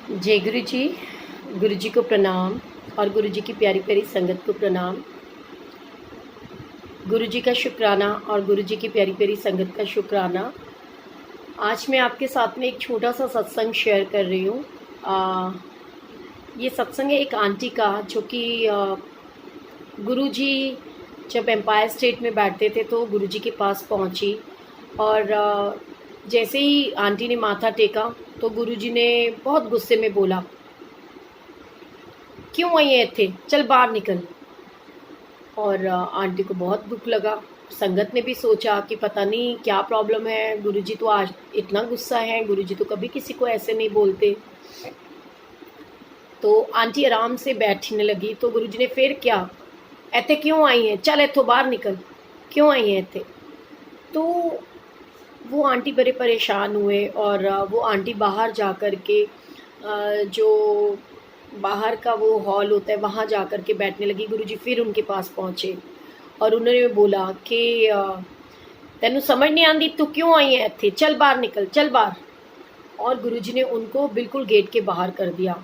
जय गुरु जी को प्रणाम और गुरु जी की प्यारी प्यारी संगत को प्रणाम। गुरु जी का शुक्राना और गुरु जी की प्यारी प्यारी संगत का शुक्राना। आज मैं आपके साथ में एक छोटा सा सत्संग शेयर कर रही हूँ। ये सत्संग है एक आंटी का, जो कि गुरु जी जब एम्पायर स्टेट में बैठते थे तो गुरु जी के पास पहुँची, और जैसे ही आंटी ने माथा टेका तो गुरु जी ने बहुत गुस्से में बोला, क्यों आई है थे, चल बाहर निकल। और आंटी को बहुत दुख लगा। संगत ने भी सोचा कि पता नहीं क्या प्रॉब्लम है, गुरुजी तो आज इतना गुस्सा है, गुरुजी तो कभी किसी को ऐसे नहीं बोलते। तो आंटी आराम से बैठने लगी तो गुरुजी ने फिर क्या, ऐथे क्यों आई है, चल इथों बाहर निकल, क्यों आई है इथे। तो वो आंटी बड़े परेशान हुए और वो आंटी बाहर जा कर के जो बाहर का वो हॉल होता है वहाँ जा कर के बैठने लगी। गुरुजी फिर उनके पास पहुँचे और उन्होंने बोला कि तेनू समझ नहीं आती, तू क्यों आई है इत्थे, चल बाहर निकल, चल बाहर। और गुरुजी ने उनको बिल्कुल गेट के बाहर कर दिया।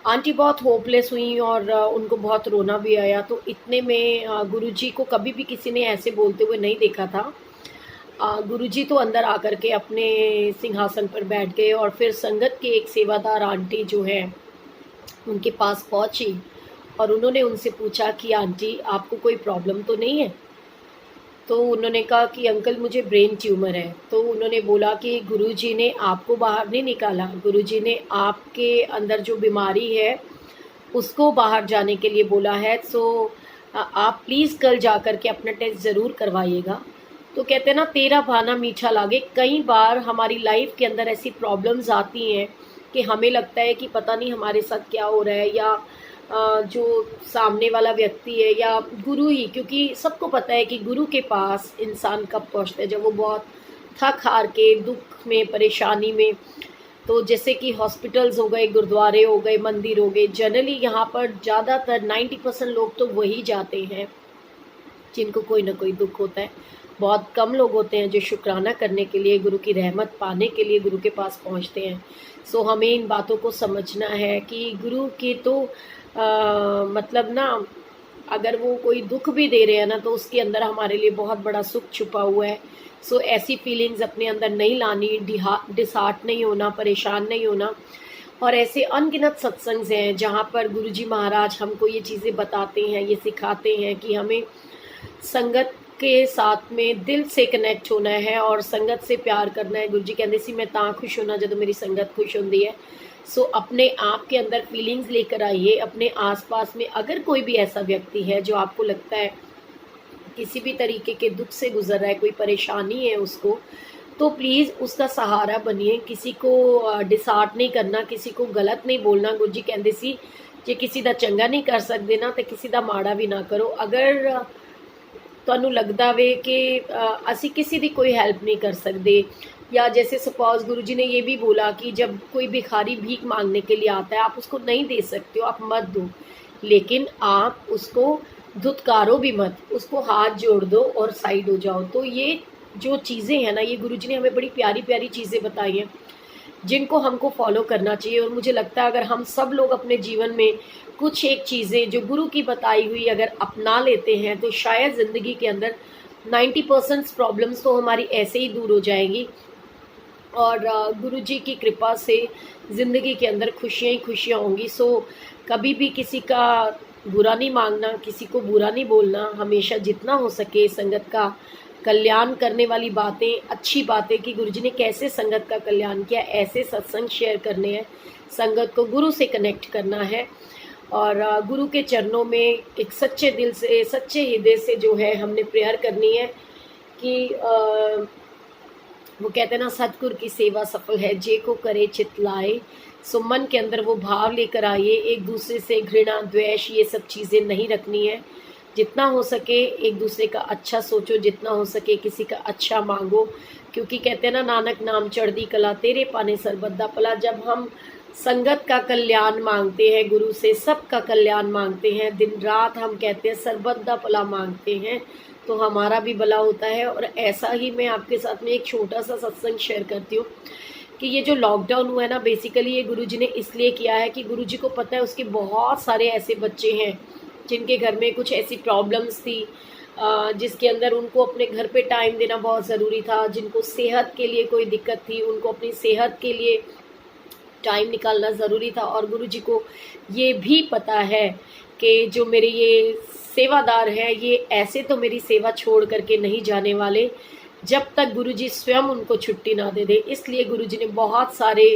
आंटी बहुत होपलेस हुई और उनको बहुत रोना भी आया। तो इतने में गुरुजी को कभी भी किसी ने ऐसे बोलते हुए नहीं देखा था। गुरुजी तो अंदर आकर के अपने सिंहासन पर बैठ गए और फिर संगत के एक सेवादार आंटी जो है उनके पास पहुंची और उन्होंने उनसे पूछा कि आंटी आपको कोई प्रॉब्लम तो नहीं है। तो उन्होंने कहा कि अंकल मुझे ब्रेन ट्यूमर है। तो उन्होंने बोला कि गुरुजी ने आपको बाहर नहीं निकाला, गुरुजी ने आपके अंदर जो बीमारी है उसको बाहर जाने के लिए बोला है। सो आप प्लीज़ कल जा कर के अपना टेस्ट ज़रूर करवाइएगा। तो कहते हैं ना, तेरा भाना मीठा लागे। कई बार हमारी लाइफ के अंदर ऐसी प्रॉब्लम्स आती हैं कि हमें लगता है कि पता नहीं हमारे साथ क्या हो रहा है, या जो सामने वाला व्यक्ति है या गुरु ही, क्योंकि सबको पता है कि गुरु के पास इंसान कब पहुंचता है, जब वो बहुत थक हार के दुख में, परेशानी में। तो जैसे कि हॉस्पिटल्स हो गए, गुरुद्वारे हो गए, मंदिर हो गए, जनरली यहाँ पर ज़्यादातर 90% लोग तो वही जाते हैं जिनको कोई ना कोई दुख होता है। बहुत कम लोग होते हैं जो शुक्राना करने के लिए, गुरु की रहमत पाने के लिए गुरु के पास पहुंचते हैं। सो हमें इन बातों को समझना है कि गुरु के तो मतलब ना, अगर वो कोई दुख भी दे रहे हैं ना, तो उसके अंदर हमारे लिए बहुत बड़ा सुख छुपा हुआ है। सो ऐसी फीलिंग्स अपने अंदर नहीं लानी, डिसहार्ट नहीं होना, परेशान नहीं होना। और ऐसे अनगिनत सत्संग हैं जहाँ पर गुरुजी महाराज हमको ये चीज़ें बताते हैं, ये सिखाते हैं कि हमें संगत के साथ में दिल से कनैक्ट होना है और संगत से प्यार करना है। गुरुजी कहते सी मैं तां खुश होना जब मेरी संगत खुश होती है। सो अपने आप के अंदर फीलिंग्स लेकर आइए। अपने आसपास में अगर कोई भी ऐसा व्यक्ति है जो आपको लगता है किसी भी तरीके के दुख से गुजर रहा है, कोई परेशानी है उसको, तो प्लीज़ उसका सहारा बनिए। किसी को डिसहार्ट नहीं करना, किसी को गलत नहीं बोलना। गुरुजी कहते सी जे किसी का चंगा नहीं कर सकते ना, तो किसी का माड़ा भी ना करो। अगर ਤੁਹਾਨੂੰ लगता वे कि असी किसी की कोई हेल्प नहीं कर सकते, या जैसे सपोज गुरु जी ने ये भी बोला कि जब कोई भिखारी भीख मांगने के लिए आता है, आप उसको नहीं दे सकते हो, आप मत दो, लेकिन आप उसको धुतकारो भी मत, उसको हाथ जोड़ दो और साइड हो जाओ। तो ये जो चीज़ें हैं ना, ये गुरु जी ने हमें बड़ी प्यारी प्यारी चीज़ें बताई हैं जिनको हमको फॉलो करना चाहिए। और मुझे लगता है अगर हम सब लोग अपने जीवन में कुछ एक चीज़ें जो गुरु की बताई हुई अगर अपना लेते हैं, तो शायद ज़िंदगी के अंदर 90% प्रॉब्लम्स तो हमारी ऐसे ही दूर हो जाएंगी और गुरु जी की कृपा से ज़िंदगी के अंदर खुशियाँ ही खुशियाँ होंगी। सो कभी भी किसी का बुरा नहीं मांगना, किसी को बुरा नहीं बोलना। हमेशा जितना हो सके संगत का कल्याण करने वाली बातें, अच्छी बातें कि गुरु जी ने कैसे संगत का कल्याण किया, ऐसे सत्संग शेयर करने हैं। संगत को गुरु से कनेक्ट करना है और गुरु के चरणों में एक सच्चे दिल से, सच्चे हृदय से जो है हमने प्रेयर करनी है कि वो कहते हैं ना, सतगुरु की सेवा सफल है जे को करे चित लाए। सो मन के अंदर वो भाव लेकर आइए। एक दूसरे से घृणा, द्वेष, ये सब चीज़ें नहीं रखनी है। जितना हो सके एक दूसरे का अच्छा सोचो, जितना हो सके किसी का अच्छा मांगो, क्योंकि कहते हैं ना, नानक नाम चढ़दी कला तेरे पाने सरबद्दा पला। जब हम संगत का कल्याण मांगते हैं, गुरु से सबका कल्याण मांगते हैं, दिन रात हम कहते हैं सरबद्दा पला मांगते हैं, तो हमारा भी भला होता है। और ऐसा ही मैं आपके साथ में एक छोटा सा सत्संग शेयर करती हूँ कि ये जो लॉकडाउन हुआ है ना, बेसिकली ये गुरुजी ने इसलिए किया है कि गुरुजी को पता है उसके बहुत सारे ऐसे बच्चे हैं जिनके घर में कुछ ऐसी प्रॉब्लम्स थी, जिसके अंदर उनको अपने घर पे टाइम देना बहुत ज़रूरी था, जिनको सेहत के लिए कोई दिक्कत थी, उनको अपनी सेहत के लिए टाइम निकालना ज़रूरी था। और गुरुजी को ये भी पता है कि जो मेरे ये सेवादार हैं, ये ऐसे तो मेरी सेवा छोड़ करके नहीं जाने वाले जब तक गुरुजी स्वयं उनको छुट्टी ना दे दे। इसलिए गुरुजी ने बहुत सारे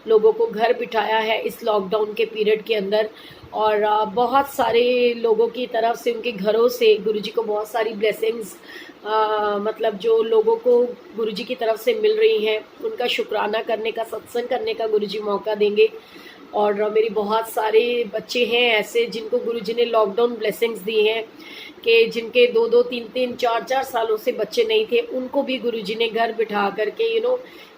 लोगों को घर बिठाया है इस लॉकडाउन के पीरियड के अंदर, और बहुत सारे लोगों की तरफ से, उनके घरों से गुरुजी को बहुत सारी ब्लेसिंग्स, मतलब जो लोगों को गुरुजी की तरफ से मिल रही हैं, उनका शुक्राना करने का, सत्संग करने का गुरुजी मौका देंगे। और मेरी बहुत सारे बच्चे हैं ऐसे जिनको गुरुजी ने लॉकडाउन ब्लेसिंग्स दी हैं, कि जिनके 2-2, 3-3, 4-4 सालों से बच्चे नहीं थे, उनको भी गुरुजी ने घर बिठा करके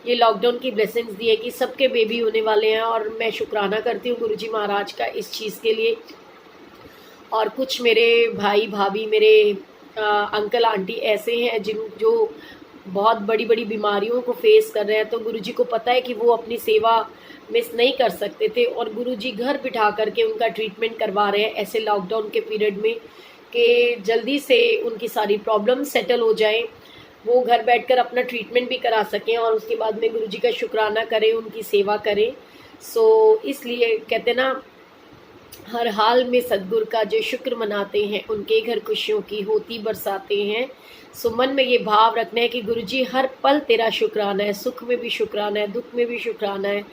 ये लॉकडाउन की ब्लेसिंग्स दी है कि सबके बेबी होने वाले हैं। और मैं शुक्राना करती हूँ गुरुजी महाराज का इस चीज़ के लिए। और कुछ मेरे भाई भाभी, मेरे अंकल आंटी ऐसे हैं जो बहुत बड़ी बड़ी बीमारियों को फेस कर रहे हैं, तो गुरुजी को पता है कि वो अपनी सेवा मिस नहीं कर सकते थे, और गुरुजी घर बिठा करके उनका ट्रीटमेंट करवा रहे हैं ऐसे लॉकडाउन के पीरियड में, कि जल्दी से उनकी सारी प्रॉब्लम सेटल हो जाए, वो घर बैठकर अपना ट्रीटमेंट भी करा सकें और उसके बाद में गुरुजी का शुक्राना करें, उनकी सेवा करें। सो इसलिए कहते ना, हर हाल में सद्गुरु का जो शुक्र मनाते हैं, उनके घर खुशियों की होती बरसाते हैं। सो मन में ये भाव रखना है कि गुरुजी हर पल तेरा शुक्राना है, सुख में भी शुक्राना है, दुख में भी शुक्राना है।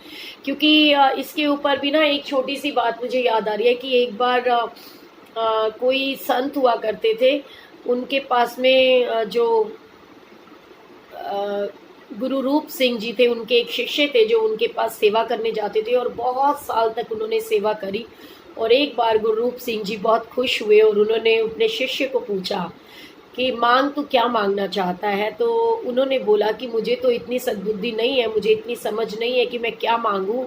क्योंकि इसके ऊपर भी ना एक छोटी सी बात मुझे याद आ रही है कि एक बार कोई संत हुआ करते थे, उनके पास में जो गुरु रूप सिंह जी थे, उनके एक शिष्य थे जो उनके पास सेवा करने जाते थे, और बहुत साल तक उन्होंने सेवा करी। और एक बार गुरु रूप सिंह जी बहुत खुश हुए और उन्होंने अपने शिष्य को पूछा कि मांग तू क्या मांगना चाहता है। तो उन्होंने बोला कि मुझे तो इतनी सद्बुद्धि नहीं है, मुझे इतनी समझ नहीं है कि मैं क्या मांगूं,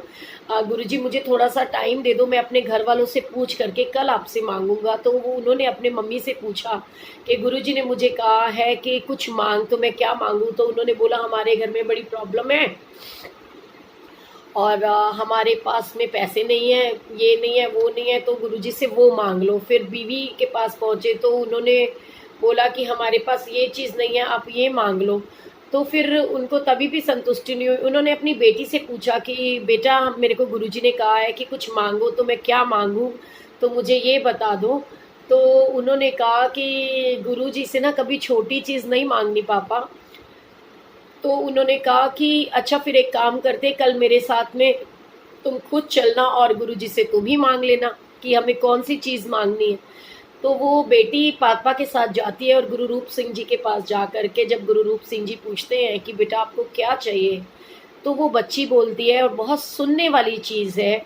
गुरुजी मुझे थोड़ा सा टाइम दे दो, मैं अपने घर वालों से पूछ करके कल आपसे मांगूंगा। तो वो उन्होंने अपने मम्मी से पूछा कि गुरुजी ने मुझे कहा है कि कुछ मांग, तो मैं क्या मांगूं। तो उन्होंने बोला हमारे घर में बड़ी प्रॉब्लम है और हमारे पास में पैसे नहीं है, ये नहीं है, वो नहीं है, तो गुरुजी से वो मांग लो। फिर बीवी के पास पहुँचे तो उन्होंने बोला कि हमारे पास ये चीज़ नहीं है, आप ये मांग लो। तो फिर उनको तभी भी संतुष्टि नहीं हुई। उन्होंने अपनी बेटी से पूछा कि बेटा, मेरे को गुरुजी ने कहा है कि कुछ मांगो, तो मैं क्या मांगूं, तो मुझे ये बता दो। तो उन्होंने कहा कि गुरुजी से ना कभी छोटी चीज़ नहीं मांगनी पापा। तो उन्होंने कहा कि अच्छा फिर एक काम करते, कल मेरे साथ में तुम खुद चलना और गुरुजी से तुम ही मांग लेना कि हमें कौन सी चीज़ मांगनी है। तो वो बेटी पापा के साथ जाती है और गुरु रूप सिंह जी के पास जा कर के जब गुरु रूप सिंह जी पूछते हैं कि बेटा आपको क्या चाहिए, तो वो बच्ची बोलती है, और बहुत सुनने वाली चीज़ है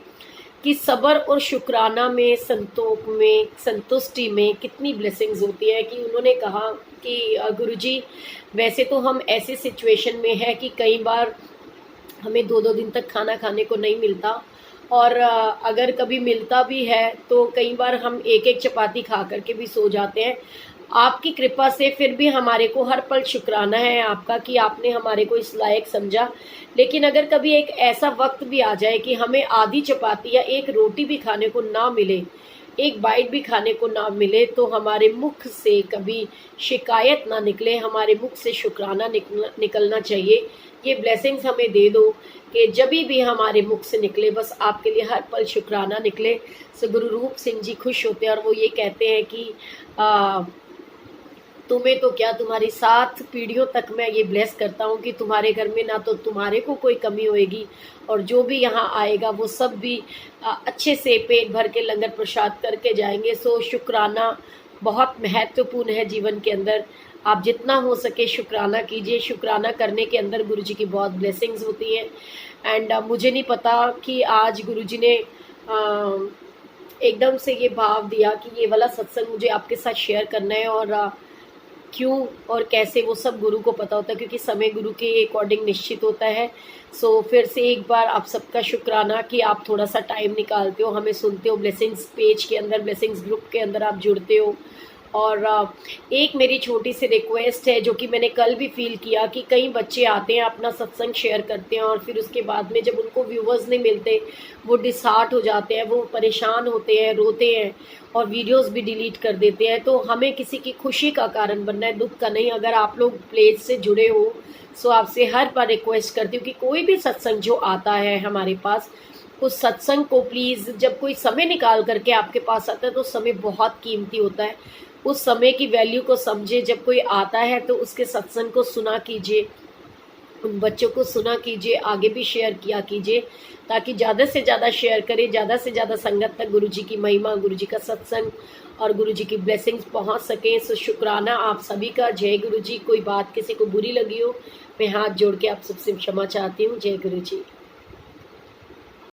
कि सब्र और शुक्राना में, संतोष में, संतुष्टि में कितनी ब्लेसिंग्स होती है। कि उन्होंने कहा कि गुरुजी वैसे तो हम ऐसे सिचुएशन में है कि कई बार हमें 2-2 दिन तक खाना खाने को नहीं मिलता, और अगर कभी मिलता भी है तो कई बार हम एक एक चपाती खा करके भी सो जाते हैं। आपकी कृपा से फिर भी हमारे को हर पल शुक्राना है आपका कि आपने हमारे को इस लायक समझा। लेकिन अगर कभी एक ऐसा वक्त भी आ जाए कि हमें आधी चपाती या एक रोटी भी खाने को ना मिले, एक बाइट भी खाने को ना मिले, तो हमारे मुख से कभी शिकायत ना निकले, हमारे मुख से शुक्राना निकलना चाहिए। ये ब्लेसिंग्स हमें दे दो कि जब भी हमारे मुख से निकले बस आपके लिए हर पल शुक्राना निकले। सो गुरु रूप सिंह जी खुश होते हैं और वो ये कहते हैं कि तुम्हें तो क्या, तुम्हारी 7 पीढ़ियों तक मैं ये ब्लेस करता हूँ कि तुम्हारे घर में ना तो तुम्हारे को कोई कमी होएगी, और जो भी यहाँ आएगा वो सब भी अच्छे से पेट भर के लंगर प्रसाद करके जाएंगे। सो शुक्राना बहुत महत्वपूर्ण है जीवन के अंदर। आप जितना हो सके शुक्राना कीजिए। शुक्राना करने के अंदर गुरुजी की बहुत ब्लेसिंग्स होती हैं। एंड मुझे नहीं पता कि आज गुरुजी ने एकदम से ये भाव दिया कि ये वाला सत्संग मुझे आपके साथ शेयर करना है, और क्यों और कैसे वो सब गुरु को पता होता है, क्योंकि समय गुरु के अकॉर्डिंग निश्चित होता है। सो फिर से एक बार आप सबका शुक्राना कि आप थोड़ा सा टाइम निकालते हो, हमें सुनते हो, ब्लेसिंग्स पेज के अंदर, ब्लेसिंग्स ग्रुप के अंदर आप जुड़ते हो, और एक मेरी छोटी सी रिक्वेस्ट है जो कि मैंने कल भी फील किया कि कई बच्चे आते हैं अपना सत्संग शेयर करते हैं और फिर उसके बाद में जब उनको व्यूवर्स नहीं मिलते वो डिसहार्ट हो जाते हैं, वो परेशान होते हैं, रोते हैं और वीडियोस भी डिलीट कर देते हैं। तो हमें किसी की खुशी का कारण बनना है, दुख का नहीं। अगर आप लोग प्लेज से जुड़े हो सो आपसे हर बार रिक्वेस्ट करती हूँ कि कोई भी सत्संग जो आता है हमारे पास, उस सत्संग को प्लीज़, जब कोई समय निकाल करके आपके पास आता है तो समय बहुत कीमती होता है, उस समय की वैल्यू को समझे। जब कोई आता है तो उसके सत्संग को सुना कीजिए, उन बच्चों को सुना कीजिए, आगे भी शेयर किया कीजिए, ताकि ज़्यादा से ज़्यादा शेयर करें, ज़्यादा से ज़्यादा संगत तक गुरु जी की महिमा, गुरु जी का सत्संग और गुरु जी की ब्लेसिंग्स पहुंच सकें। सो शुक्राना आप सभी का। जय गुरु जी। कोई बात किसी को बुरी लगी हो, मैं हाथ जोड़ के आप सबसे क्षमा चाहती हूँ। जय गुरु जी।